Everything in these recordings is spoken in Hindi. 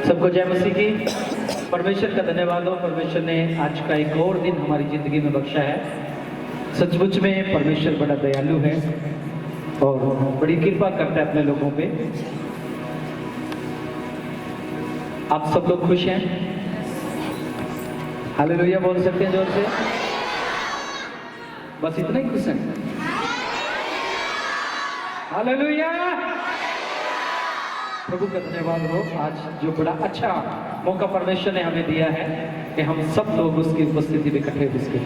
सबको जय मसीह की। परमेश्वर का धन्यवाद हो, परमेश्वर ने आज का एक और दिन हमारी जिंदगी में बख्शा है। सचमुच में परमेश्वर बड़ा दयालु है और बड़ी कृपा करता है अपने लोगों पे। आप सब लोग खुश हैं? हालेलुया बोल सकते हैं जोर से? बस इतना ही खुश हैं? हालेलुया। प्रभु का धन्यवाद हो। आज जो बड़ा अच्छा मौका परमेश्वर ने हमें दिया है कि हम सब लोग उसकी उपस्थिति में इकट्ठे हो सके।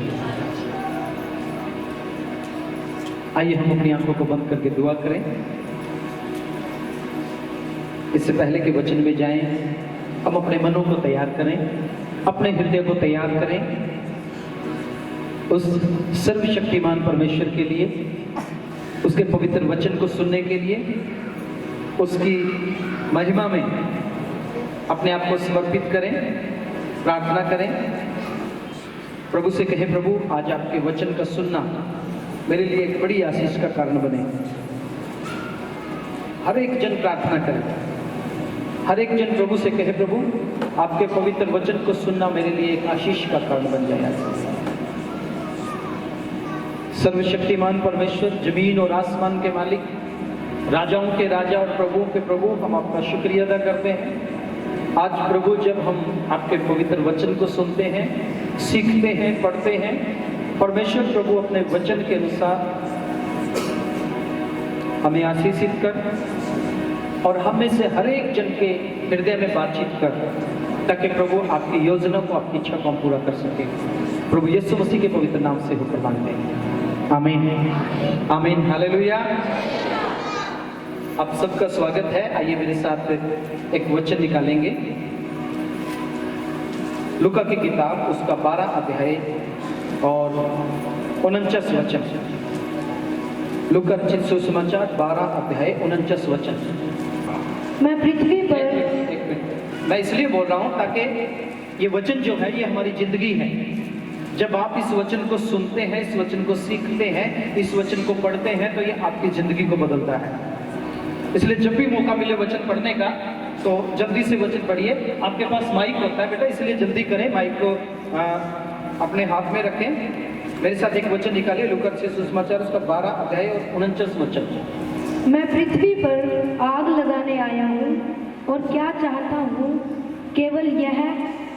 आइए हम अपनी आंखों को बंद करके दुआ करें। इससे पहले कि वचन में जाएं, हम अपने मनों को तैयार करें, अपने हृदय को तैयार करें उस सर्वशक्तिमान परमेश्वर के लिए, उसके पवित्र वचन को सुनने के लिए, उसकी महिमा में अपने आप को समर्पित करें, प्रार्थना करें। प्रभु से कहें, प्रभु आज आपके वचन का सुनना मेरे लिए एक बड़ी आशीष का कारण बने। हर एक जन प्रार्थना करे, हर एक जन प्रभु से कहे, प्रभु आपके पवित्र वचन को सुनना मेरे लिए एक आशीष का कारण बन जाए। सर्वशक्तिमान परमेश्वर, जमीन और आसमान के मालिक, राजाओं के राजा और प्रभुओं के प्रभु, हम आपका शुक्रिया अदा करते हैं। आज प्रभु जब हम आपके पवित्र वचन को सुनते हैं, सीखते हैं, पढ़ते हैं, परमेश्वर प्रभु अपने वचन के अनुसार हमें आशीषित कर और हम में से हर एक जन के हृदय में बातचीत कर, ताकि प्रभु आपकी योजना को, आपकी इच्छा को हम पूरा कर सके। प्रभु यीशु मसीह के पवित्र नाम से होकर मांगते हैं, आमीन आमीन। हालेलुया। आप सबका स्वागत है। आइए मेरे साथ एक वचन निकालेंगे। लूका की किताब उसका 12 अध्याय और 49 वचन। लूका रचित सुसमाचार 12 अध्याय 49 वचन। मैं पृथ्वी पर एक मिनट मैं इसलिए बोल रहा हूं ताकि ये वचन जो है ये हमारी जिंदगी है। जब आप इस वचन को सुनते हैं, इस वचन को सीखते हैं, इस वचन को पढ़ते हैं, तो ये आपकी जिंदगी को बदलता है। इसलिए जब भी मौका मिले वचन पढ़ने का तो जल्दी से वचन पढ़िए। आपके पास माइक होता है बेटा, इसलिए जल्दी करें, माइक को अपने हाथ में रखें। मेरे साथ एक वचन निकालिए, लूका से सुसमाचार उसका 12 अध्याय और 49 वचन। मैं पृथ्वी पर आग लगाने आया हूँ और क्या चाहता हूँ केवल यह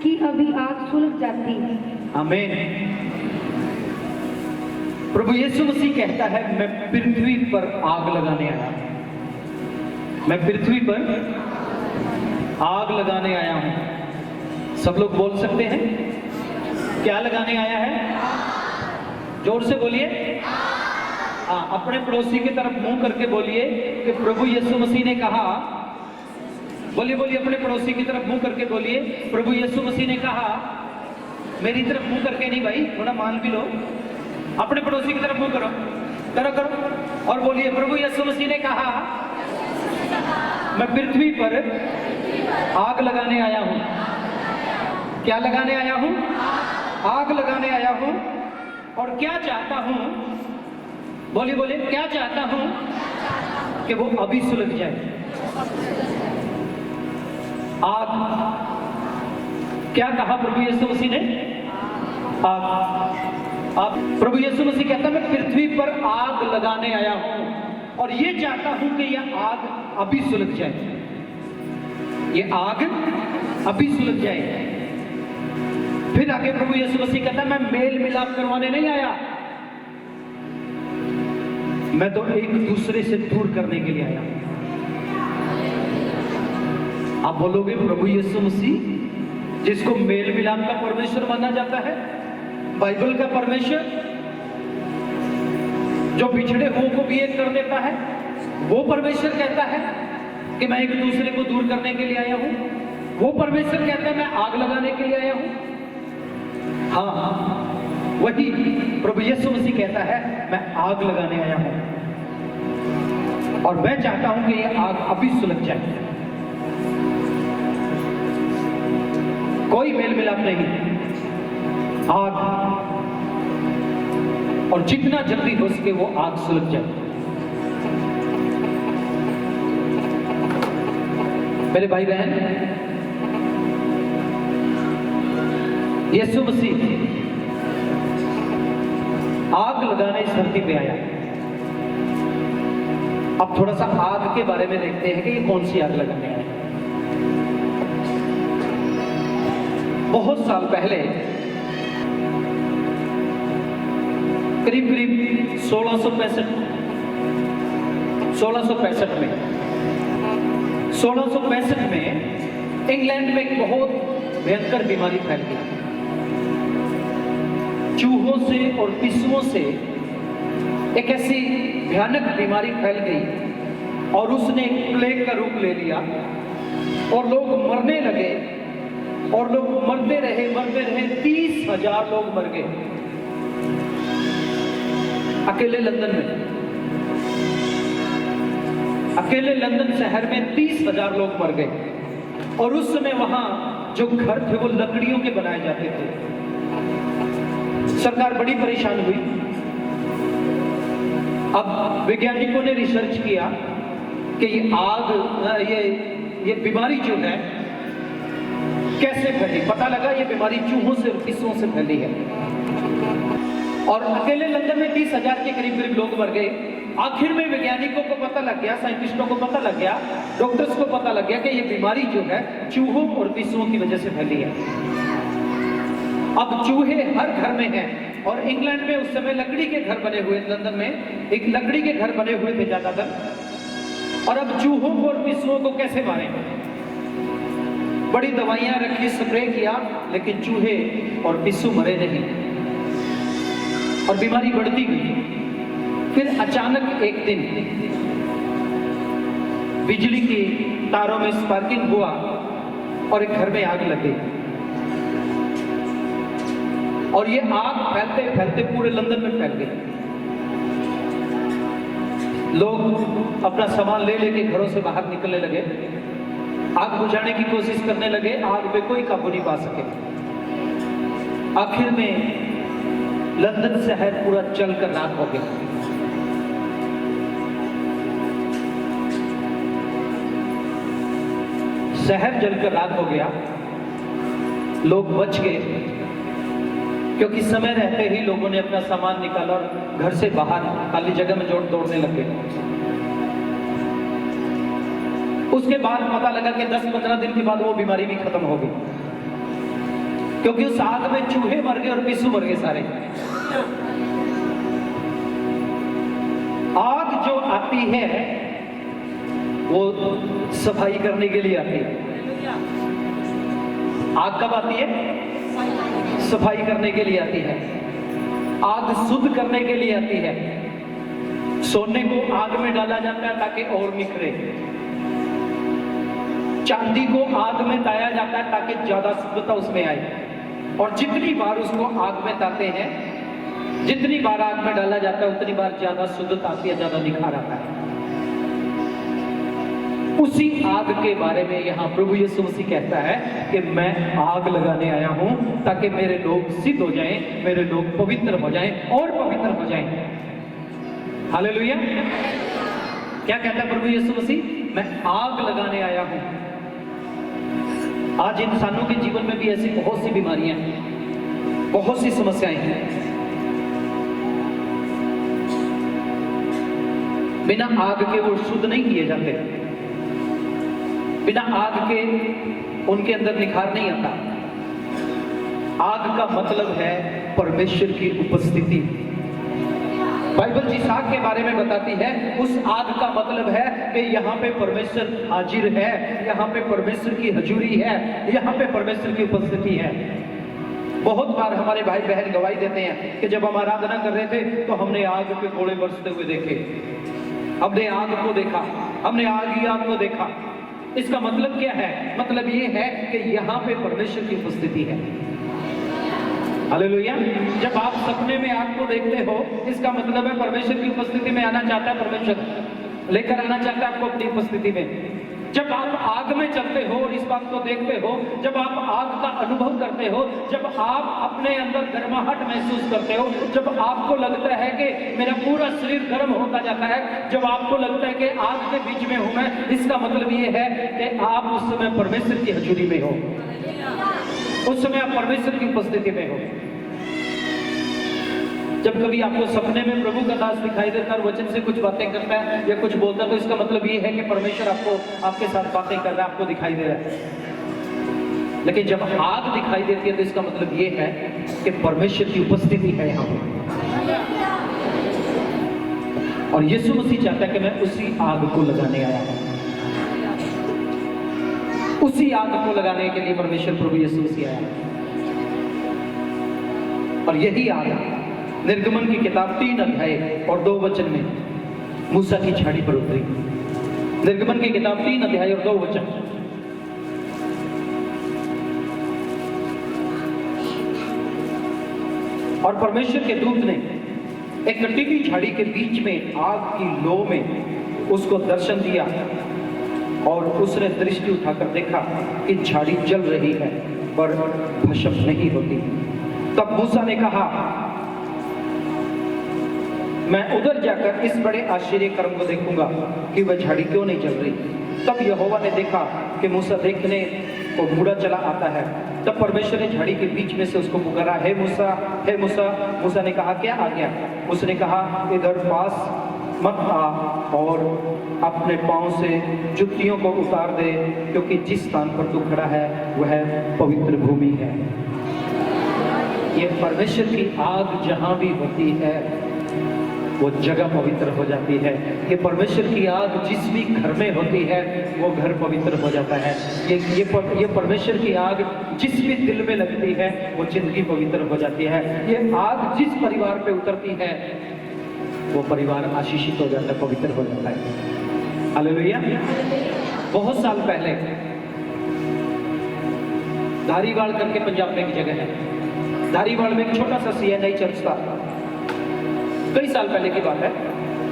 कि अभी आग सुलग जाती है। आमीन। प्रभु यीशु मसीह कहता है, मैं पृथ्वी पर आग लगाने आया हूं। मैं पृथ्वी पर आग लगाने आया हूं। सब लोग बोल सकते हैं, क्या लगाने आया है? जोर से बोलिए। हाँ, अपने पड़ोसी की तरफ मुंह करके बोलिए कि प्रभु यीशु मसीह ने कहा। बोलिए बोलिए, अपने पड़ोसी की तरफ मुंह करके बोलिए, प्रभु यीशु मसीह ने कहा। मेरी तरफ मुंह करके नहीं भाई, थोड़ा मान भी लो। अपने पड़ोसी की तरफ मुंह करो, करो करो और बोलिए, प्रभु यीशु मसीह ने कहा मैं पृथ्वी पर आग लगाने आया हूं। क्या लगाने आया हूं? आग लगाने आया हूं। और क्या चाहता हूं? बोलिए बोलिए, क्या चाहता हूं कि वो अभी सुलग जाए। आग, क्या कहा प्रभु यीशु मसीह ने? आग। प्रभु यीशु मसीह कहता है, मैं पृथ्वी पर आग लगाने आया हूं और ये चाहता हूं कि यह आग अभी सुलग जाए। ये आग अभी सुलग जाए। फिर आगे प्रभु यीशु मसीह कहता है, मैं मेल मिलाप करवाने नहीं आया, मैं तो एक दूसरे से दूर करने के लिए आया। आप बोलोगे, प्रभु यीशु मसीह जिसको मेल मिलाप का परमेश्वर माना जाता है, बाइबल का परमेश्वर जो बिछड़े हुओं को भी एक कर देता है, वो परमेश्वर कहता है कि मैं एक दूसरे को दूर करने के लिए आया हूं। वो परमेश्वर कहता है, मैं आग लगाने के लिए आया हूं। हाँ, वही प्रभु यीशु मसीह कहता है, मैं आग लगाने आया हूं और मैं चाहता हूं कि यह आग अभी सुलग जाए। कोई मेल मिलाप नहीं, आग, और जितना जल्दी हो सके वो आग सुलग जाए। मेरे भाई बहन, यीशु मसीह आग लगाने इस धरती पे आया। अब थोड़ा सा आग के बारे में देखते हैं कि ये कौन सी आग लगाने आया। बहुत साल पहले करीब करीब 1665 में इंग्लैंड में एक बहुत भयंकर बीमारी फैल गई। चूहों से और पिस्सुओं से एक ऐसी भयानक बीमारी फैल गई और उसने एक प्लेग का रूप ले लिया और लोग मरने लगे और लोग मरते रहे 30,000 लोग मर गए अकेले लंदन में। अकेले लंदन शहर में 30,000 लोग मर गए और उस समय वहां जो घर थे वो लकड़ियों के बनाए जाते थे। सरकार बड़ी परेशान हुई। अब वैज्ञानिकों ने रिसर्च किया कि ये बीमारी जो है कैसे फैली। पता लगा ये बीमारी चूहों से और पिस्सुओं से फैली है और अकेले लंदन में 30,000 के करीब लोग मर गए। आखिर में वैज्ञानिकों को पता लग गया, साइंटिस्टों को पता लग गया, डॉक्टर्स को पता लग गया कि ये बीमारी जो है चूहों और पिस्सुओं की वजह से फैली है। अब चूहे हर घर में हैं और इंग्लैंड में उस समय लकड़ी के घर बने हुए, लंदन में एक लकड़ी के घर बने हुए थे ज्यादातर। और अब चूहों को और पिस्सुओं को कैसे मारें? बड़ी दवाइयां रखी, स्प्रे किया, लेकिन चूहे और पिस्सू मरे नहीं और बीमारी बढ़ती गई। फिर अचानक एक दिन बिजली की तारों में स्पार्किंग हुआ और एक घर में आग लग गई और ये आग फैलते फैलते पूरे लंदन में फैल गई। लोग अपना सामान ले लेके घरों से बाहर निकलने लगे, आग बुझाने की कोशिश करने लगे। आग पे कोई काबू नहीं पा सके। आखिर में लंदन शहर पूरा जलकर राख हो गया। शहर जलकर राख हो गया। लोग बच गए क्योंकि समय रहते ही लोगों ने अपना सामान निकाला और घर से बाहर खाली जगह में दौड़ने लगे। उसके बाद पता लगा कि 10-15 दिन के बाद वो बीमारी भी खत्म हो गई क्योंकि उस आग में चूहे मर गए और पिस्सू मर गए सारे। आग जो आती है वो सफाई करने के लिए आती है। आग कब आती है? सफाई करने के लिए आती है। आग शुद्ध करने के लिए आती है। सोने को आग में डाला जाता है ताकि और निखरे। चांदी को आग में ताया जाता है ताकि ज्यादा शुद्धता उसमें आए। और जितनी बार उसको आग में ताते हैं, जितनी बार आग में डाला जाता है उतनी बार ज्यादा शुद्धता आती है, ज्यादा निखार आता है। उसी आग के बारे में यहाँ प्रभु यीशु मसीह कहता है कि मैं आग लगाने आया हूं ताकि मेरे लोग सिद्ध हो जाएं, मेरे लोग पवित्र हो जाएं और पवित्र हो जाएं। हालेलुया। क्या कहता है प्रभु यीशु मसीह? मैं आग लगाने आया हूं। आज इंसानों के जीवन में भी ऐसी बहुत सी बीमारियां हैं, बहुत सी समस्याएं हैं। बिना आग के वो शुद्ध नहीं किए जाते। बिना आग के उनके अंदर निखार नहीं आता। आग का मतलब है परमेश्वर की उपस्थिति। बाइबल जिसाक के बारे में बताती है, उस आग का मतलब है कि यहाँ पे परमेश्वर हाजिर है, यहाँ पे परमेश्वर की हजूरी है, यहाँ पे परमेश्वर की उपस्थिति है। बहुत बार हमारे भाई बहन गवाही देते हैं कि जब हम आराधना कर रहे थे तो हमने आग पे गोले बरसते हुए देखे, हमने आग को देखा, हमने आग ही आग को देखा। इसका मतलब क्या है? मतलब ये है कि यहाँ पे परमेश्वर की उपस्थिति है। हालेलुया। जब आप सपने में आग को देखते हो, इसका मतलब है परमेश्वर की उपस्थिति में आना चाहता है, परमेश्वर लेकर आना चाहता है आपको अपनी उपस्थिति में। जब आप आग में चलते हो और इस बात को देखते हो, जब आप आग का अनुभव करते हो, जब आप अपने अंदर गर्माहट महसूस करते हो, जब आपको लगता है कि मेरा पूरा शरीर गर्म होता जाता है, जब आपको लगता है कि आग के बीच में हूं मैं, इसका मतलब ये है कि आप उस समय परमेश्वर की हजूरी में हो। उस समय आप परमेश्वर की उपस्थिति में हो। जब कभी आपको सपने में प्रभु का दास दिखाई देता है और वचन से कुछ बातें करता है या कुछ बोलता है, तो इसका मतलब ये है कि परमेश्वर आपके साथ बातें कर रहा है, आपको दिखाई दे रहा है। लेकिन जब आग दिखाई देती है तो इसका मतलब ये है कि परमेश्वर की उपस्थिति है यहाँ पर। और यीशु मसीह चाहता है कि मैं उसी आग को लगाने आया हूं। उसी आग को लगाने के लिए परमेश्वर प्रभु यीशु मसीह आया। और यही आग निर्गमन की किताब 3 अध्याय और 2 वचन में मूसा की झाड़ी पर उतरी। निर्गमन की किताब 3 अध्याय और 2 वचन। और परमेश्वर के दूत ने एक कटी हुई झाड़ी के बीच में आग की लो में उसको दर्शन दिया, और उसने दृष्टि उठाकर देखा कि झाड़ी जल रही है पर भस्म नहीं होती। तब मूसा ने कहा, मैं उधर जाकर इस बड़े आश्चर्य कर्म को देखूंगा कि वह झाड़ी क्यों नहीं जल रही। तब यहोवा ने देखा कि मूसा देखने को मुड़ा चला आता है। तब परमेश्वर ने झाड़ी के बीच में से उसको पुकारा, हे मूसा, हे मूसा। मूसा ने कहा, क्या आ गया? उसने कहा, इधर पास मत आ और अपने पांव से जुतियों को उतार दे, क्योंकि जिस स्थान पर तू खड़ा है वह पवित्र भूमि है। ये परमेश्वर की आग जहां भी होती है वो जगह पवित्र हो जाती है। ये परमेश्वर की आग जिस भी घर में होती है वो घर पवित्र हो जाता है। ये परमेश्वर की आग जिस भी दिल में लगती है वो जिंदगी पवित्र हो जाती है। ये आग जिस परिवार पे उतरती है वो परिवार आशीषित हो जाता है, पवित्र हो जाता है। हालेलुया। बहुत साल पहले धारीवाड़ करके पंजाब में एक जगह है, धारीवाड़ में एक छोटा सा CNI चर्च था। कई साल पहले की बात है,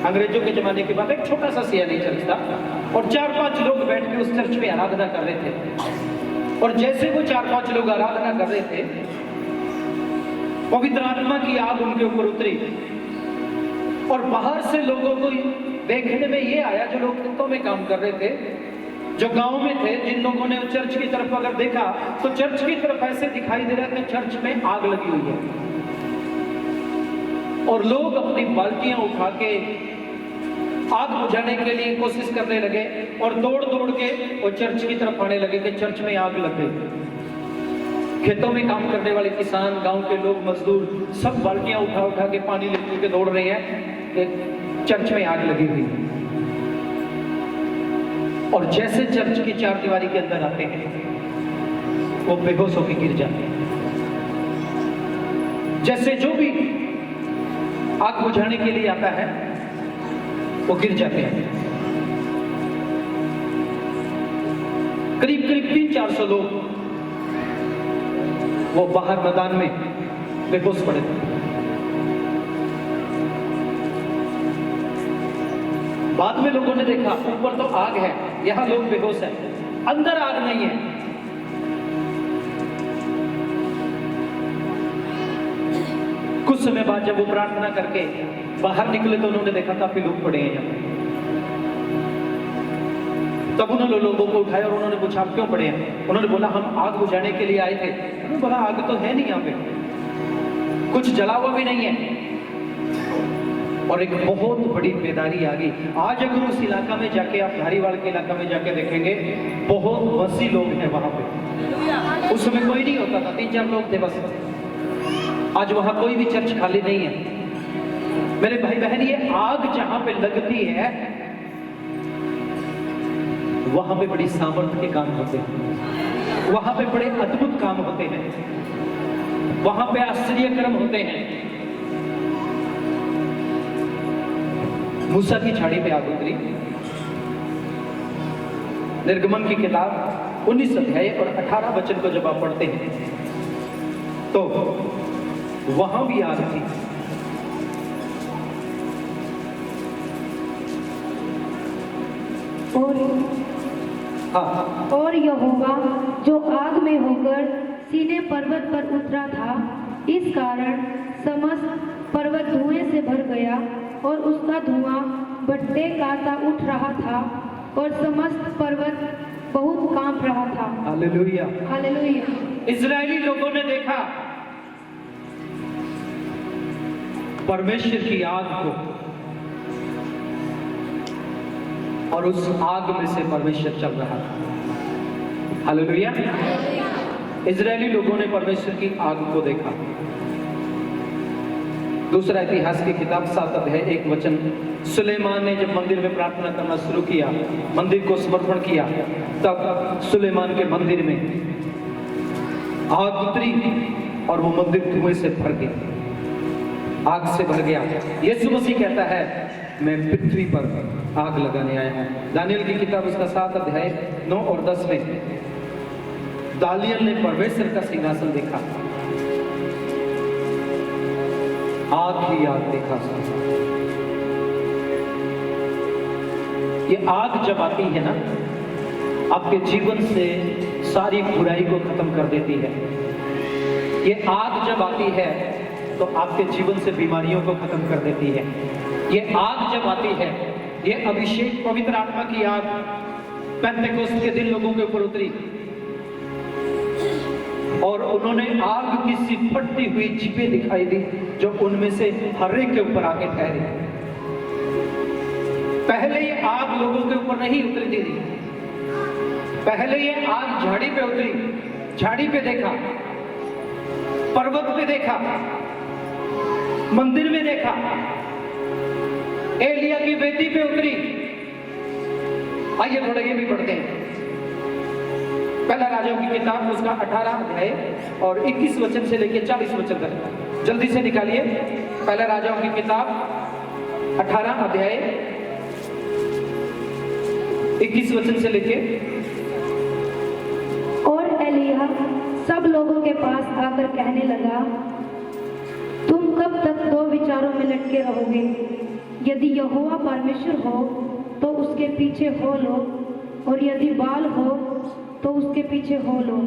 अंग्रेजों के जमाने की बात है। एक छोटा सा CNI चर्च था और 4-5 लोग बैठ के उस चर्च में आराधना कर रहे थे। और जैसे वो 4-5 लोग आराधना कर रहे थे, पवित्र आत्मा की आग उनके ऊपर उतरी और बाहर से लोगों को देखने में ये आया, जो लोग खेतों में काम कर रहे थे, जो गांव में थे, जिन लोगों ने चर्च की तरफ अगर देखा तो चर्च की तरफ ऐसे दिखाई दे रहा है कि चर्च में आग लगी हुई है। और लोग अपनी बाल्टियां उठा के आग बुझाने के लिए कोशिश करने लगे और दौड़ दौड़ के वो चर्च की तरफ आने लगे कि चर्च में आग लग गई। खेतों में काम करने वाले किसान, गांव के लोग, मजदूर सब बाल्टियां उठा उठा के पानी लेके दौड़ रहे हैं कि चर्च में आग लगी हुई। और जैसे चर्च की 4 दीवारी के अंदर आते हैं वो बेहोश होकर गिर जाते हैं। जैसे जो भी आग बुझाने के लिए आता है वो गिर जाते हैं। करीब 300-400 लोग वो बाहर मैदान में बेहोश पड़े थे। बाद में लोगों ने देखा ऊपर तो आग है, यहां लोग बेहोश हैं, अंदर आग नहीं है। कुछ समय बाद जब वो प्रार्थना करके बाहर निकले तो उन्होंने देखा काफी लोग पड़े हैं यहाँ। तब उन्होंने लोगों को उठाया और उन्होंने पूछा, आप क्यों पड़े हैं? उन्होंने बोला, हम आग बुझाने के लिए आए थे। उन्होंने बोला, आग तो है नहीं यहाँ पे, कुछ जला हुआ भी नहीं है। और एक बहुत बड़ी बेदारी आ गई। आज अगर उस इलाका में जाके, आप धारीवाड़ के इलाका में जाके देखेंगे, बहुत वसी लोग हैं वहां पे। उस समय कोई नहीं होता था, 3-4 लोग थे बस। आज वहां कोई भी चर्च खाली नहीं है। मेरे भाई बहन, ये आग जहां पे लगती है वहां पे बड़ी सामर्थ्य के काम होते हैं, वहां पे बड़े अद्भुत काम होते हैं, वहां पे आश्चर्य कर्म होते हैं। मूसा की झाड़ी पे आग उतरी। निर्गमन की किताब 19 अध्याय और 18 वचन को जब आप पढ़ते हैं तो वहां भी आग थी। और यहोवा जो आग में होकर सीने पर्वत पर उतरा था, इस कारण समस्त पर्वत धुएं से भर गया और उसका धुआं भट्टे का सा उठ रहा था और समस्त पर्वत बहुत कांप रहा था। Hallelujah, hallelujah. इजरायली लोगों ने देखा परमेश्वर की आग को, और उस आग में से परमेश्वर चल रहा था। हालेलुया। इजरायली लोगों ने परमेश्वर की आग को देखा। दूसरा इतिहास की किताब 7 अध्याय 1 वचन, सुलेमान ने जब मंदिर में प्रार्थना करना शुरू किया, मंदिर को समर्पण किया, तब सुलेमान के मंदिर में आग उतरी और वो मंदिर धुएं से भर गया, आग से भर गया। यीशु मसीह कहता है मैं पृथ्वी पर आग लगाने आया हूं। दानियल की किताब उसका 7 अध्याय 9 और 10 में दानियल ने परमेश्वर का सिंहासन देखा, आग ही आग देखा। ये आग जब आती है ना, आपके जीवन से सारी बुराई को खत्म कर देती है। ये आग जब आती है तो आपके जीवन से बीमारियों को खत्म कर देती है। ये आग जब आती है, ये अभिषेक पवित्र आत्मा की आग पेंटेकोस्त के दिन लोगों के ऊपर उतरी और उन्होंने आग की सी फटती हुई जीभें दिखाई दी, जो उनमें से हर एक के ऊपर आके ठहरी। पहले ये आग लोगों के ऊपर नहीं उतरी थी, पहले ये आग झाड़ी पे उतरी, झाड़ी पे देखा, पर्वत पे देखा, मंदिर में देखा, एलिया की वेदी पे उतरी। आइए थोड़ा ये भी पढ़ते हैं। पहला राजाओं की किताब उसका 18 अध्याय और 21 वचन से लेकर 40 वचन तक, जल्दी से निकालिए। पहला राजाओं की किताब 18 अध्याय 21 वचन से लेके। और एलिया सब लोगों के पास आकर कहने लगा, तुम कब तक दो विचारों में लटके रहोगे? यदि यहोवा परमेश्वर हो तो उसके पीछे हो लो, और यदि बाल हो तो उसके पीछे हो लो।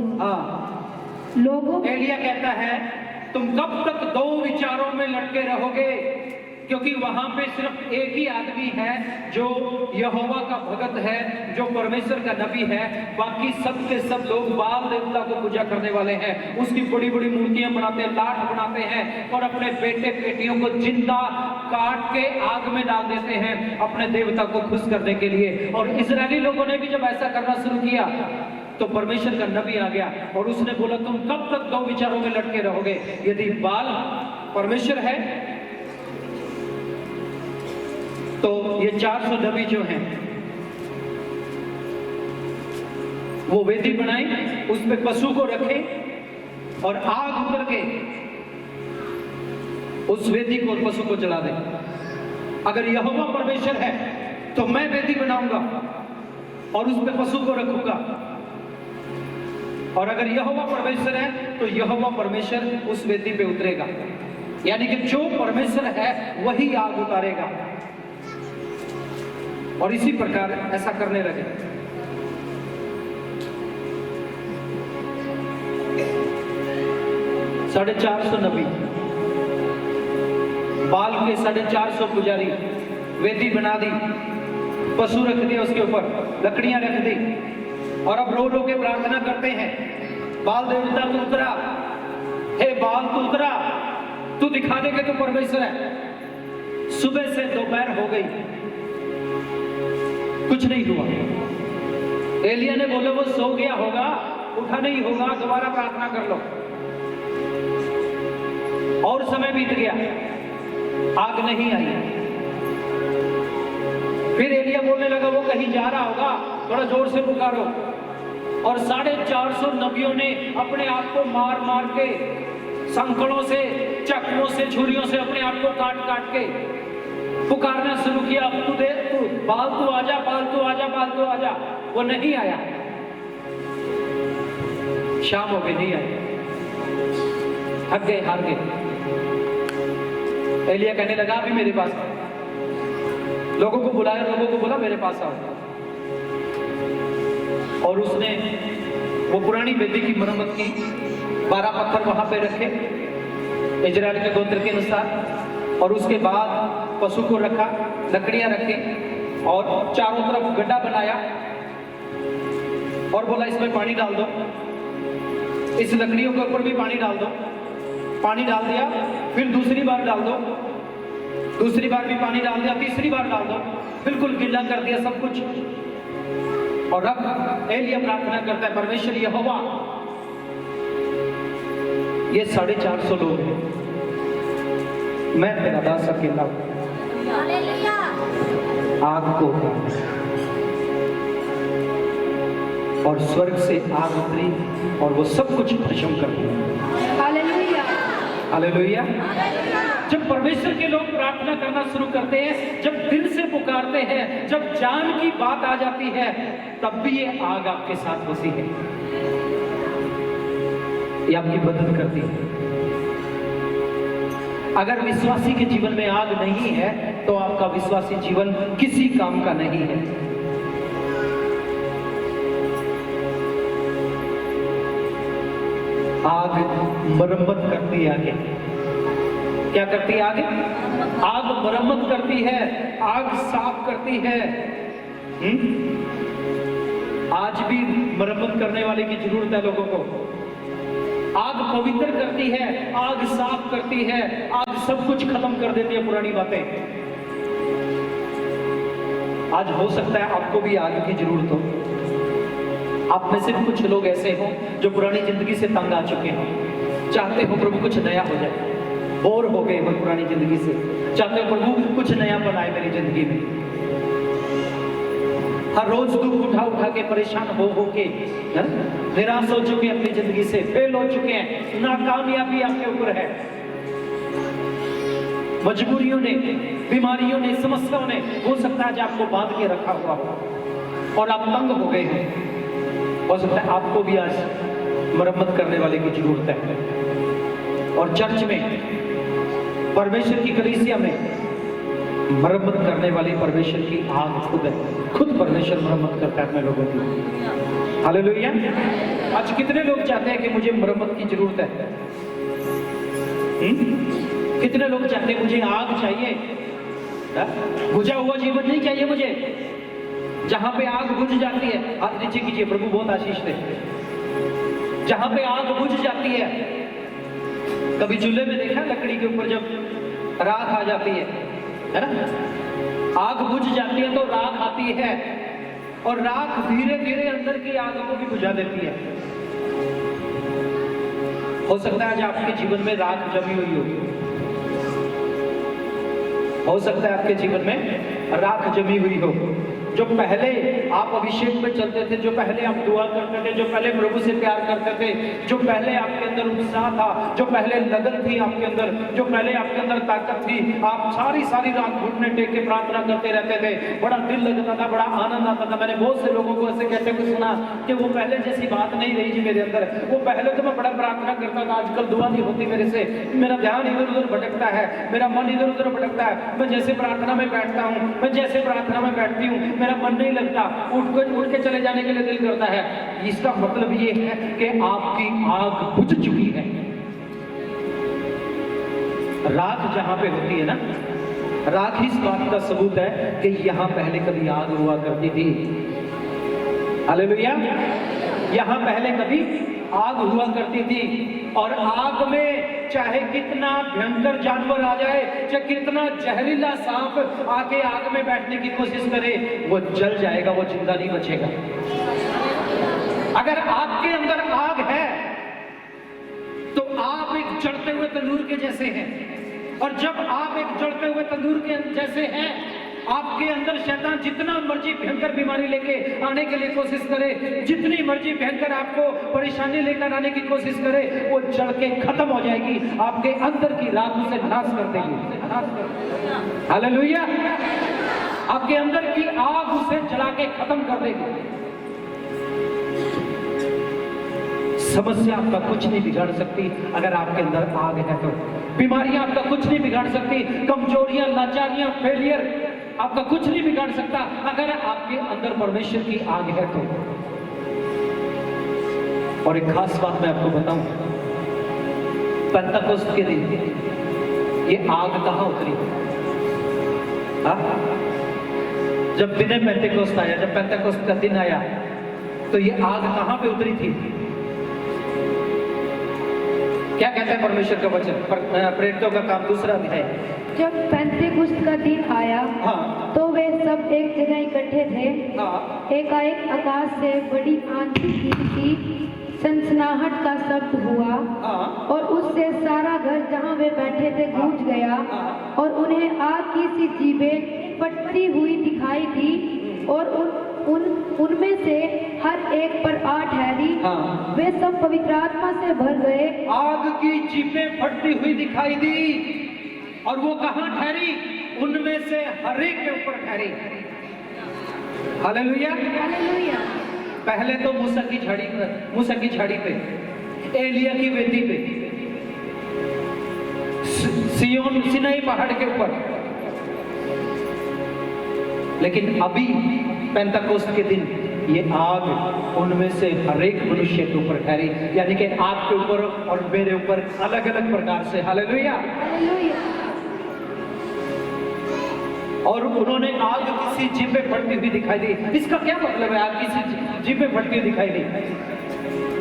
लोगों, एलिया कहता है तुम कब तक दो विचारों में लटके रहोगे? क्योंकि वहां पे सिर्फ एक ही आदमी है जो यहोवा का भगत है, जो परमेश्वर का नबी है। बाकी सब के सब लोग बाल देवता को पूजा करने वाले हैं, उसकी बड़ी बड़ी मूर्तियां बनाते हैं, लाठ बनाते हैं और अपने बेटे बेटियों को जिंदा काट के आग में डाल देते हैं अपने देवता को खुश करने के लिए। और इजरायली लोगों ने भी जब ऐसा करना शुरू किया तो परमेश्वर का नबी आ गया और उसने बोला तुम कब तक दो विचारों में लटके रहोगे? यदि बाल परमेश्वर है तो ये 400 नबी जो हैं वो वेदी बनाए, उस पे पशु को रखे और आग उतर के उस वेदी को और पशु को जला दे। अगर यहोवा परमेश्वर है तो मैं वेदी बनाऊंगा और उस पे पशु को रखूंगा, और अगर यहोवा परमेश्वर है तो यहोवा परमेश्वर उस वेदी पे उतरेगा। यानी कि जो परमेश्वर है वही आग उतारेगा। और इसी प्रकार ऐसा करने लगे। 450 नबी, बाल के 450 पुजारी, वेदी बना दी, पशु रख दिया, उसके ऊपर लकड़ियां रख दी, और अब रो रो के प्रार्थना करते हैं, बाल देवता तू उतरा, हे बाल तू उतरा, तू दिखा दे कि तू परमेश्वर है। सुबह से दोपहर हो गई, कुछ नहीं हुआ। एलिया ने बोला वो सो गया होगा, उठा नहीं होगा, दोबारा प्रार्थना कर लो। और समय बीत गया, आग नहीं आई। फिर एलिया बोलने लगा वो कहीं जा रहा होगा, थोड़ा जोर से पुकारो। और 450 नबियों ने अपने आप को मार मार के, संकड़ों से, चक्रों से, छुरियों से अपने आप को काट काट के पुकारना शुरू किया, तू दे, तू बाल तू आजा, बाल तू आजा, बाल तू आजा। वो नहीं आया। शाम हो गई, नहीं आया, थक गए, हार गए। एलिया कहने लगा अभी मेरे पास आओ। लोगों को बुलाया, लोगों को बोला मेरे पास आओ। और उसने वो पुरानी वेदी की मरम्मत की, 12 पत्थर वहां पे रखे इजराइल के गोत्र के अनुसार, और उसके बाद पशु को रखा, लकड़ियां रखी और चारों तरफ गड्ढा बनाया और बोला इसमें पानी डाल दो। इस लकड़ियों के ऊपर भी पानी डाल दो, पानी डाल दिया, फिर दूसरी बार डाल दो, दूसरी बार भी पानी डाल दिया, तीसरी बार डाल दो, बिल्कुल गीला कर दिया सब कुछ। और अब एलिया प्रार्थना करता है, परमेश्वर यहोवा, ये 450 लोग हैं, मैं तेरा दास अकेला हूं, आग को उतार। और स्वर्ग से आग उतरी और वो सब कुछ भस्म कर दिया। Hallelujah, hallelujah. जब परमेश्वर के लोग प्रार्थना करना शुरू करते हैं, जब दिल से पुकारते हैं, जब जान की बात आ जाती है, तब भी ये आग आपके साथ होती है, ये आपकी मदद करती है। अगर विश्वासी के जीवन में आग नहीं है तो आपका विश्वासी जीवन किसी काम का नहीं है। आग मरम्मत करती है आगे, क्या करती है आगे? आग मरम्मत करती है, आग साफ करती है। आज भी मरम्मत करने वाले की जरूरत है लोगों को। आग पवित्र करती है, आग साफ करती है, आग सब कुछ खत्म कर देती है पुरानी बातें। आज हो सकता है आपको भी आग की जरूरत हो। आप में से कुछ लोग ऐसे हो जो पुरानी जिंदगी से तंग आ चुके हो, चाहते हो प्रभु कुछ नया हो जाए, बोर हो गए हो पुरानी जिंदगी से, चाहते हो प्रभु कुछ नया बनाए मेरी जिंदगी में। हर रोज दुख उठा उठा के परेशान हो के निराश हो चुके हैं अपनी जिंदगी से, फेल हो चुके हैं, नाकामयाबी आपके ऊपर है। मजबूरियों ने, बीमारियों ने, समस्याओं ने हो सकता है आपको बांध के रखा हुआ हो और आप तंग हो गए हैं। हो सकता है आपको भी आज मरम्मत करने वाले की जरूरत है। और चर्च में, परमेश्वर की कलीसिया में मरम्मत करने वाली परमेश्वर की आग खुद है, खुद परमेश्वर मरम्मत करता है अपने लोगों की। हालेलुया। आज कितने लोग चाहते हैं कि मुझे मरम्मत की जरूरत है? कितने लोग चाहते हैं मुझे आग चाहिए, बुझा हुआ जीवन नहीं चाहिए मुझे। जहां पे आग बुझ जाती है, हाथ नीचे कीजिए, प्रभु बहुत आशीष दे। जहां पे आग बुझ जाती है, कभी चूल्हे में देखा लकड़ी के ऊपर जब राख आ जाती है ना, आग बुझ जाती है तो राख आती है और राख धीरे धीरे अंदर की आग को भी बुझा देती है। हो सकता है आज आपके जीवन में राख जमी हुई हो सकता है आपके जीवन में राख जमी हुई हो। जो पहले आप अभिषेक में चलते थे, जो पहले आप दुआ करते थे, जो पहले प्रभु से प्यार करते थे, जो पहले आपके अंदर उत्साह था, जो पहले लगन थी आपके अंदर, जो पहले आपके अंदर ताकत थी, आप सारी रात घुटने टेक के प्रार्थना करते रहते थे, बड़ा दिल लगता था, बड़ा आनंद आता था। मैंने बहुत से लोगों को ऐसे कहते हुए सुना कि वो पहले जैसी बात नहीं रही जी मेरे अंदर। वो पहले तो मैं बड़ा प्रार्थना करता था, आजकल दुआ नहीं होती मेरे से, मेरा ध्यान इधर उधर भटकता है, मेरा मन इधर उधर भटकता है। मैं जैसे प्रार्थना में बैठता हूँ, मैं जैसे प्रार्थना में बैठती हूँ, मेरा मन नहीं लगता, उठ के चले जाने के लिए दिल करता है। इसका मतलब ये है कि आपकी आग बुझ चुकी है। राख जहां पे होती है ना, राख इस बात का सबूत है कि यहां पहले कभी आग हुआ करती थी। हालेलुया। यहां पहले कभी आग हुआ करती थी और आग में चाहे कितना भयंकर जानवर आ जाए, चाहे कितना जहरीला सांप आके आग में बैठने की कोशिश करे, वो जल जाएगा, वो जिंदा नहीं बचेगा। अगर आपके अंदर आग है तो आप एक जलते हुए तंदूर के जैसे हैं, और जब आप एक जलते हुए तंदूर के जैसे हैं, आपके अंदर शैतान जितना मर्जी भयंकर बीमारी लेके आने के लिए कोशिश करे, जितनी मर्जी भयंकर आपको परेशानी लेकर आने की कोशिश करे, वो जल के खत्म हो जाएगी। आपके अंदर की राख उसे नाश कर देगी। हालेलुया। आपके अंदर की आग उसे जला के खत्म कर देगी। समस्या आपका कुछ नहीं बिगाड़ सकती अगर आपके अंदर आग है तो। बीमारियां आपका कुछ नहीं बिगाड़ सकती, कमजोरियां, लाचारियां, फेलियर आपका कुछ नहीं बिगाड़ सकता अगर आपके अंदर परमेश्वर की आग है तो। और एक खास बात मैं आपको बताऊं, पेंटेकोस्ट के दिन ये आग कहां उतरी? जब दिन पेंटेकोस्ट आया, जब पेंटेकोस्ट का दिन आया, तो ये आग कहां पे उतरी थी? क्या कहता है परमेश्वर का वचन? प्रेरितों का काम दूसरा अध्याय। जब पेंतेकुस्त का दिन आया हाँ तो वे सब एक जगह इकट्ठे थे। हाँ एकाएक आकाश से बड़ी आंधी की सनसनाहट का शब्द हुआ हाँ और उससे सारा घर जहाँ वे बैठे थे गूंज गया और उन्हें आग की सी जीभें फटती हुई दिखाई दी और उनमें से हर एक पर आ ठहरी। हाँ। वे सब पवित्र आत्मा से भर गए। आग की जीभें फटती हुई दिखाई दी और वो कहाँ ठहरी? उनमें से हर एक के ऊपर ठहरी। हालेलुया। हालेलुया। पहले तो मूसा की झाड़ी पे, एलिया की वेदी पे, सियोन सिनाई पहाड़ के ऊपर, लेकिन अभी पेंतकोस्त के दिन ये आग उनमें से हर एक मनुष्य के ऊपर ठहरी, यानी कि आपके ऊपर और मेरे ऊपर अलग अलग प्रकार से। हालेलुया। हालेलुया। और उन्होंने आग किसी जीभें फटती हुई दिखाई दी। इसका क्या मतलब है? आग किसी जीभें फटती हुई दिखाई दी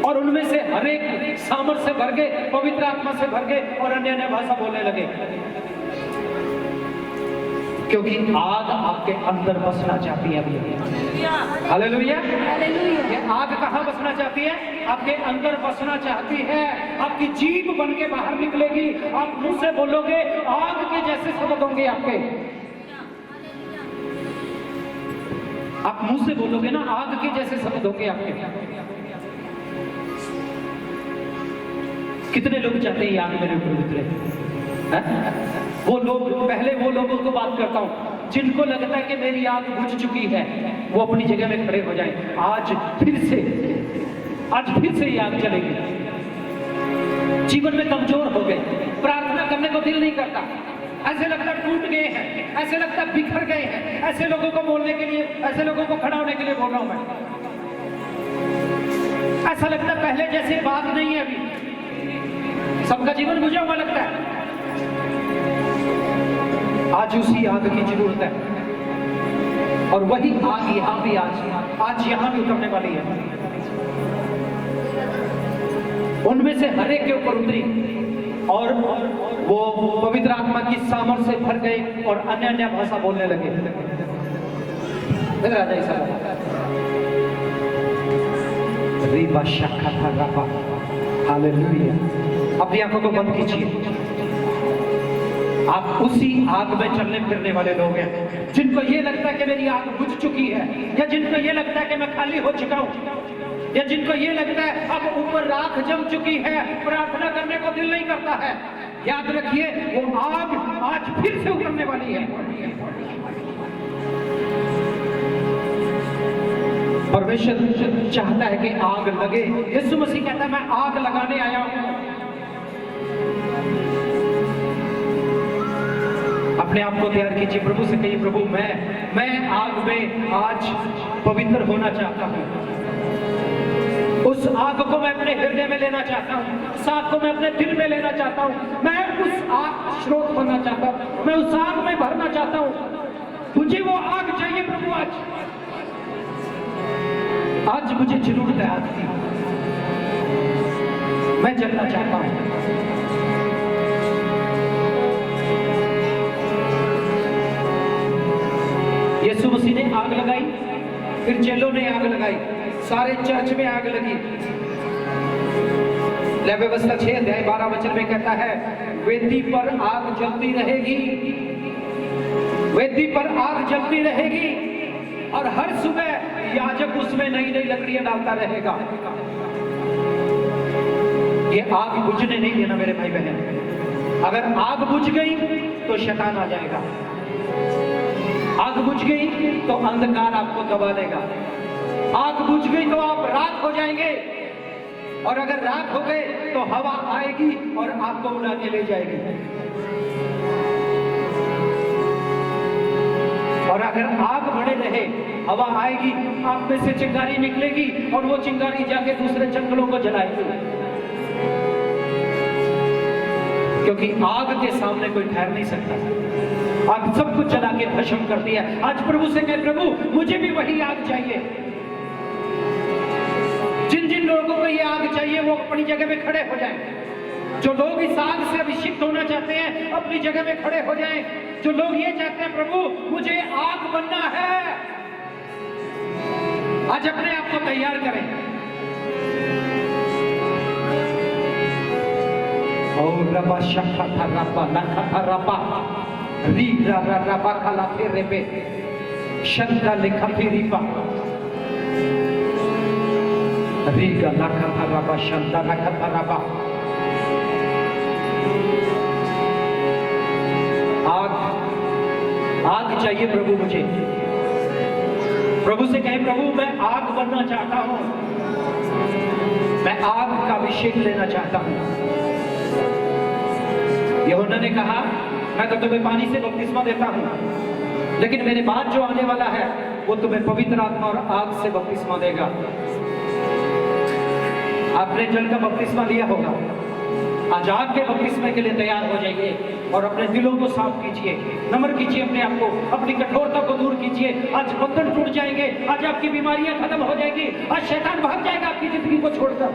और उनमें से हर एक सामर्थ से भर गए, पवित्र आत्मा से भर गए और अन्य अन्य भाषा बोलने लगे, क्योंकि आग आपके अंदर बसना चाहती है। हालेलुया। हालेलुया। ये आग कहाँ बसना चाहती है? आपके अंदर बसना चाहती है। आपकी जीभ बन के बाहर निकलेगी, आप मुंह से बोलोगे, आग के जैसे शब्द होंगे आपके। आप मुंह से बोलोगे ना, आग के जैसे शब्द होंगे आपके। कितने लोग चाहते हैं आग मेरे ऊपर उतरे? वो लोग, पहले वो लोगों को बात करता हूं जिनको लगता है कि मेरी आग बुझ चुकी है, वो अपनी जगह में खड़े हो जाएं। आज फिर से ये आग चलेगी। जीवन में कमजोर हो गए, प्रार्थना करने को दिल नहीं करता, ऐसे लगता टूट गए हैं, ऐसे लगता बिखर गए हैं। ऐसे लोगों को बोलने के लिए, ऐसे लोगों को खड़ा होने के लिए बोल रहा हूं मैं। ऐसा लगता पहले जैसी बात नहीं है अभी, सबका जीवन बुझा हुआ लगता है। आज उसी आग की जरूरत है और वही आग यहां भी आज यहां भी उतरने वाली है। उनमें से हर एक के ऊपर उतरी और वो पवित्र आत्मा की सामर्थ से भर गए और अन्य अन्य भाषा बोलने लगे। राजा ईसा रीबा शाखा था राबा। हालेलुया। अपनी आंखों को बंद कीजिए। आप उसी आग में चलने फिरने वाले लोग हैं जिनको ये लगता है कि मेरी आग बुझ चुकी है, या जिनको ये लगता है कि मैं खाली हो चुका हूं, या जिनको ये लगता है अब ऊपर राख जम चुकी है, प्रार्थना करने को दिल नहीं करता है। याद रखिए, वो आग आज फिर से उतरने वाली है। परमेश्वर चाहता है कि आग लगे। यीशु मसीह कहता है मैं आग लगाने आया हूं। अपने आप को तैयार कीजिए, प्रभु से कहिए, प्रभु मैं आग में आज पवित्र होना चाहता हूं। उस आग को मैं अपने हृदय में लेना चाहता हूं, उस आग को मैं अपने दिल में लेना चाहता हूं। मैं उस आग स्रोत बनना चाहता हूं, मैं उस आग में भरना चाहता हूं। मुझे वो आग चाहिए प्रभु। आज मुझे जरूरत है आग की। मैं जलना चाहता हूं। यीशु मसीह ने आग लगाई, फिर चेलों ने आग लगाई, सारे चर्च में आग लगी। लेवी व्यवस्था 6 अध्याय 12 वचन में कहता है, वेदी पर आग जलती रहेगी, वेदी पर आग जलती रहेगी और हर सुबह याजक उसमें नई नई लकड़ियां डालता रहेगा। ये आग बुझने नहीं देना मेरे भाई बहन। अगर आग बुझ गई तो शैतान आ जाएगा। आग बुझ गई तो अंधकार आपको दबा देगा। आग बुझ गई तो आप राख हो जाएंगे, और अगर राख हो गए तो हवा आएगी और आपको उड़ा के ले जाएगी। और अगर आग बढ़े रहे, हवा आएगी, आप में से चिंगारी निकलेगी और वो चिंगारी जाके दूसरे जंगलों को जलाएगी। क्योंकि आग के सामने कोई ठहर नहीं सकता। आग सब कुछ जला के भस्म करती है। आज प्रभु से कहे, प्रभु मुझे भी वही आग चाहिए। जिन जिन लोगों को ये आग चाहिए वो अपनी जगह में खड़े हो जाएं। जो लोग इस आग से अभिषिक्त होना चाहते हैं अपनी जगह में खड़े हो जाएं। जो लोग ये चाहते हैं प्रभु मुझे आग बनना है, आज अपने आप को तैयार करें। और रबा शखा था रबा लखा था रबा री रबा खला फिर रे पे शंदा लिखा फिर रिपा री का लखा था रबा शंदा लखा था रबा। आग चाहिए प्रभु मुझे। प्रभु से कहें प्रभु मैं आग बनना चाहता हूं, मैं आग का अभिषेक लेना चाहता हूं। यूहन्ना ने कहा मैं तो तुम्हें पानी से बपतिस्मा देता हूं, लेकिन मेरे बाद जो आने वाला है वो तुम्हें पवित्र आत्मा और आग से बपतिस्मा देगा। आपने जल का बपतिस्मा लिया होगा, आज आग के बपतिस्मे के लिए तैयार हो जाइए और अपने दिलों को साफ कीजिए, नम्र कीजिए अपने आप को, अपनी कठोरता को दूर कीजिए। आज बंधन टूट जाएंगे, आज आपकी बीमारियां खत्म हो जाएगी, आज शैतान भाग जाएगा आपकी जिंदगी को छोड़कर,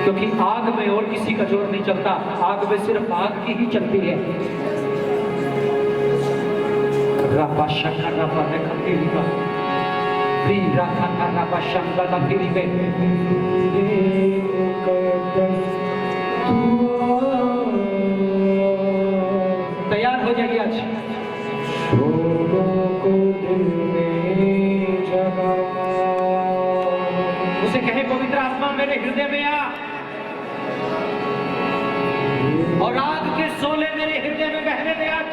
क्योंकि आग में और किसी का जोर नहीं चलता, आग में सिर्फ आग की ही चलती है। रबा शका रबा देखा री रखा था रबा शंदा लकीरी में तैयार हो जाइए। आज उसे कहे पवित्र आत्मा मेरे हृदय में आ और आग के शोले मेरे हृदय में बहने दे। आज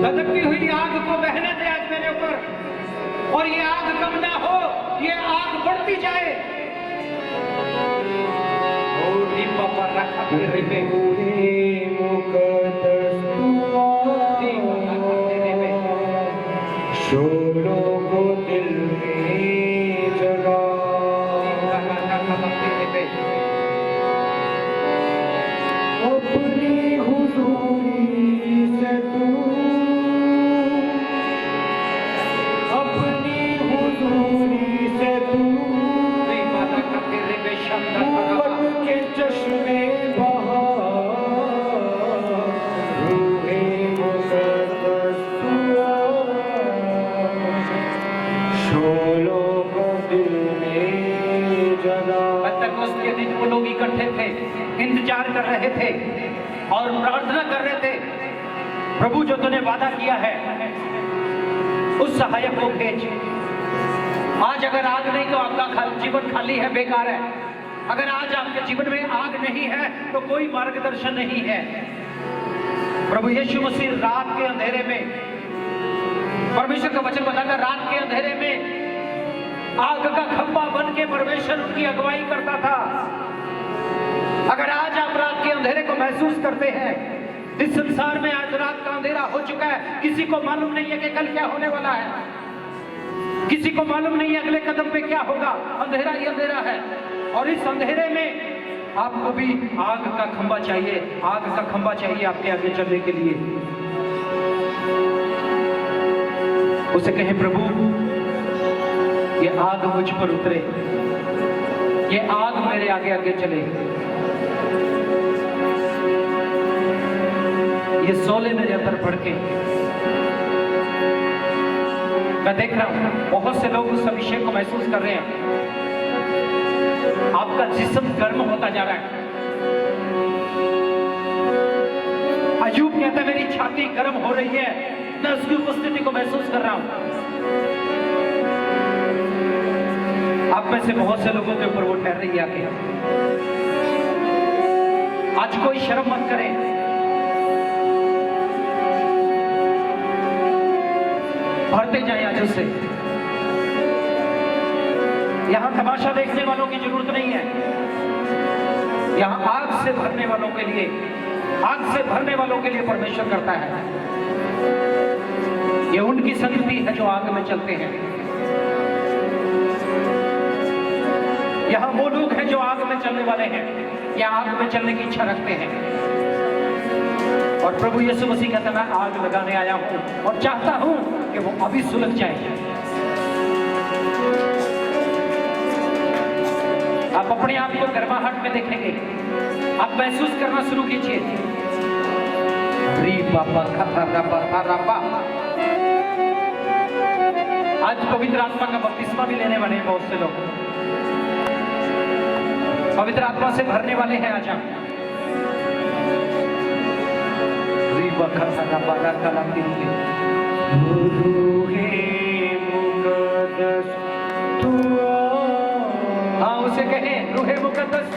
लटकती हुई आग को बहने दे आज मेरे ऊपर, और ये आग कम ना हो, ये आग बढ़ती जाए। इंतजार कर रहे थे और प्रार्थना कर रहे थे, प्रभु जो तूने वादा किया है उस सहायक को भेज। आज अगर आग नहीं तो आपका जीवन खाली है, बेकार है। अगर आज आपके जीवन में आग नहीं है तो कोई मार्गदर्शन नहीं है। प्रभु यीशु मसीह रात के अंधेरे में, परमेश्वर का वचन बताता रात के अंधेरे में आग का खंभा बन के परमेश्वर उनकी अगुवाई करता था। अगर आज आप रात के अंधेरे को महसूस करते हैं, इस संसार में आज रात का अंधेरा हो चुका है, किसी को मालूम नहीं है कि कल क्या होने वाला है, किसी को मालूम नहीं है अगले कदम पे क्या होगा, अंधेरा ही अंधेरा है। और इस अंधेरे में आपको भी आग का खंभा चाहिए, आग का खंभा चाहिए आपके आगे चलने के लिए। उसे कहे प्रभु ये आग मुझ पर उतरे, ये आग मेरे आगे आगे चले, ये शोले मेरे अंदर भड़के। मैं देख रहा हूं बहुत से लोग उस अभिषेक को महसूस कर रहे हैं। आपका जिस्म गर्म होता जा रहा है। अयूब कहता है मेरी छाती गर्म हो रही है, मैं उसकी उपस्थिति को महसूस कर रहा हूं। आप में से बहुत से लोगों के ऊपर वो ठहर रही है आके। आज कोई शर्म मत करे, भरते जाए आज उससे। यहां तमाशा देखने वालों की जरूरत नहीं है, यहां आग से भरने वालों के लिए, आग से भरने वालों के लिए परमेश्वर करता है। ये उनकी संगति है जो आग में चलते हैं। यहां वो लोग हैं जो आग में चलने वाले हैं, या आग में चलने की इच्छा रखते हैं। और प्रभु यीशु मसीह कहता है मैं आग लगाने आया हूं और चाहता हूं कि वो अभी सुलग जाए। आप अपने आप को गर्माहट में देखेंगे, आप महसूस करना शुरू कीजिए। आज पवित्र आत्मा का बपतिस्मा भी लेने वाले हैं बहुत से लोग, पवित्र आत्मा से भरने वाले हैं आज हम। हाँ, उसे कहे रूहे मुकद्दस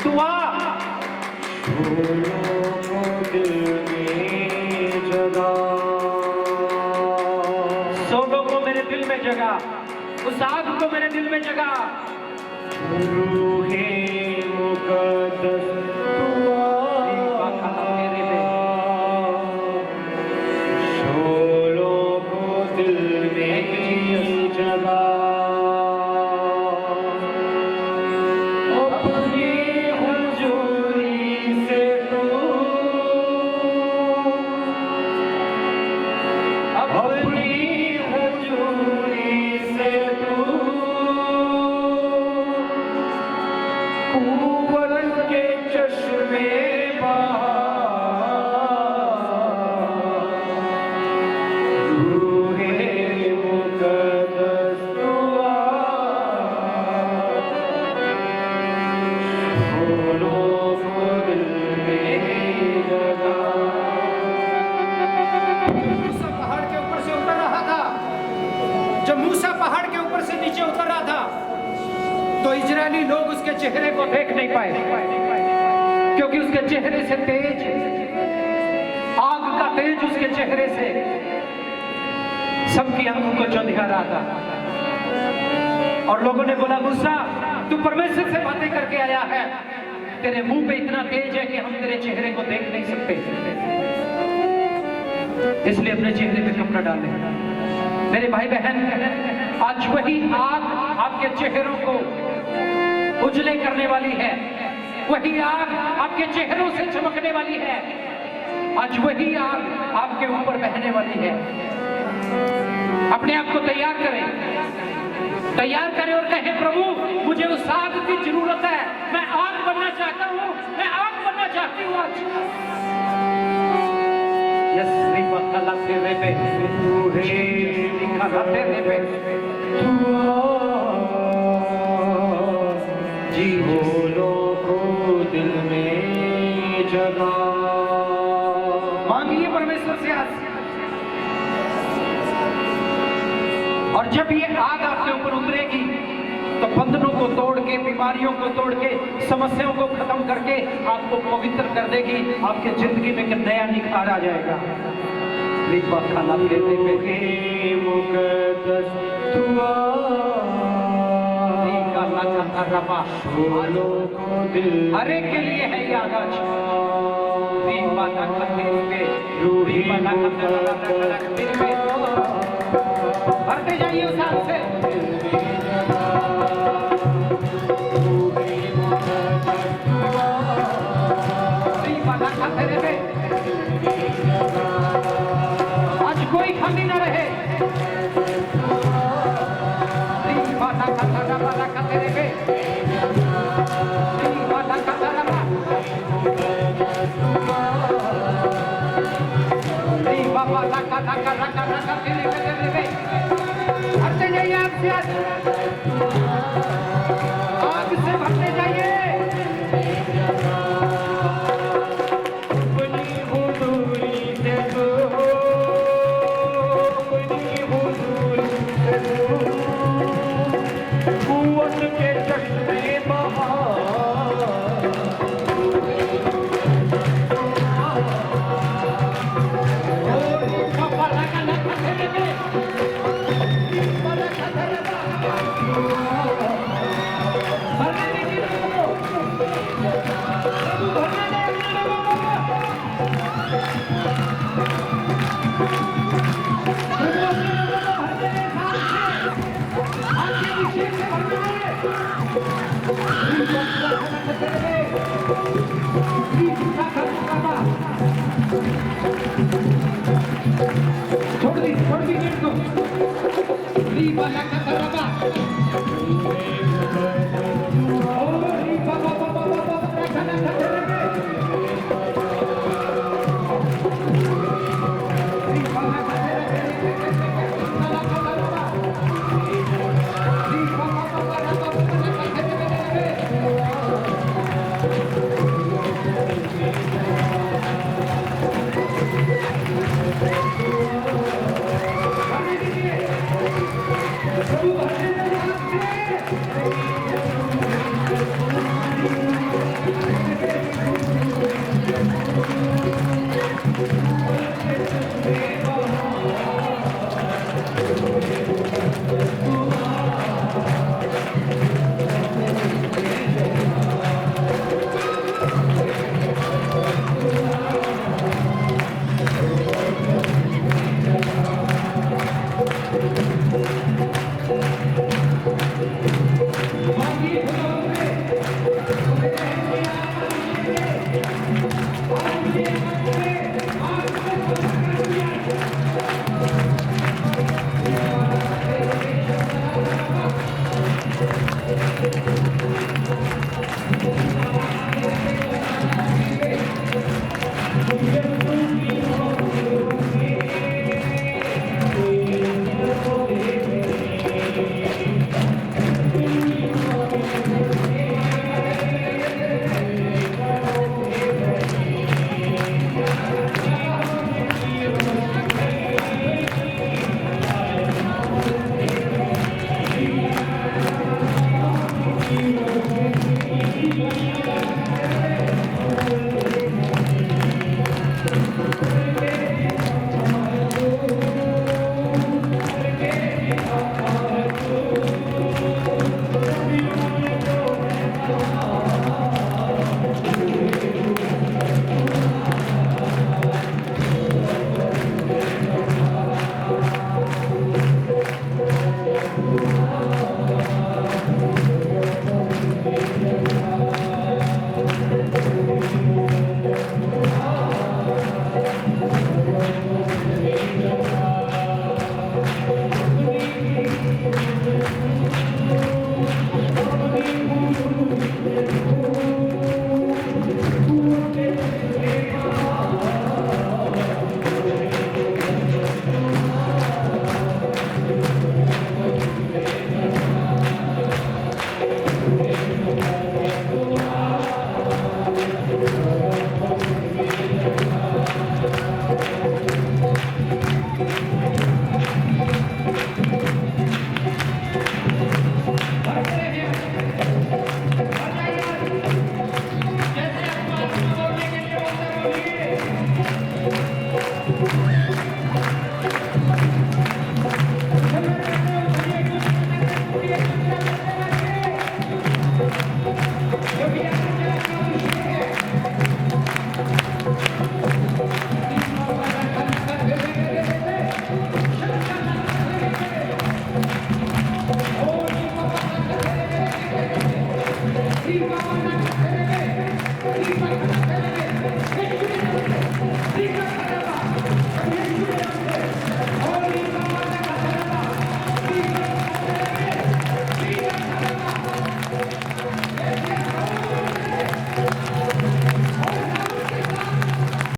तू आ। सोलों को मेरे दिल में जगा, उस आग को मेरे दिल में जगा। रूहे मुकद्दस तू आ। सोलों को दिल में जगा, अपनी हुजूरी से तू, अपनी हुजूरी से तू कुव्वत के चश्मे बहा। जब मूसा पहाड़ के ऊपर से नीचे उतर रहा था तो इजरायली लोग उसके चेहरे को देख नहीं पाए, क्योंकि उसके चेहरे से तेज, आग का तेज उसके चेहरे से सबकी आंखों को चौंधिया रहा था। और लोगों ने बोला, मूसा तू परमेश्वर से बातें करके आया है, तेरे मुंह पे इतना तेज है कि हम तेरे चेहरे को देख नहीं सकते, इसलिए अपने चेहरे पे कपड़ा डाले। मेरे भाई बहन, आज वही आग आपके चेहरों को उजले करने वाली है, वही आग आपके चेहरों से चमकने वाली है, आज वही आग आपके ऊपर बहने वाली है। अपने आप को तैयार करें, तैयार करें और कहें, प्रभु मुझे उस आग की जरूरत है, मैं आग बनना चाहता हूँ, मैं आग बनना चाहती हूँ आज। जी बोलो को दिल में जगा, मांगिए परमेश्वर से आज। और जब ये आग आपके ऊपर उतरेगी तो बंधनों को तोड़ के, बीमारियों को तोड़ के, समस्याओं को खत्म करके आपको पवित्र कर देगी, आपके जिंदगी में एक नया निखार आ जाएगा। हर एक के लिए है ये आगाज। भरते जाइए उस आग से। आज कोई कमी न रहे। भरते जाइए आपसे, आग से भरते जाइए। छोड़ दी गेट को। री बाला का तरबा।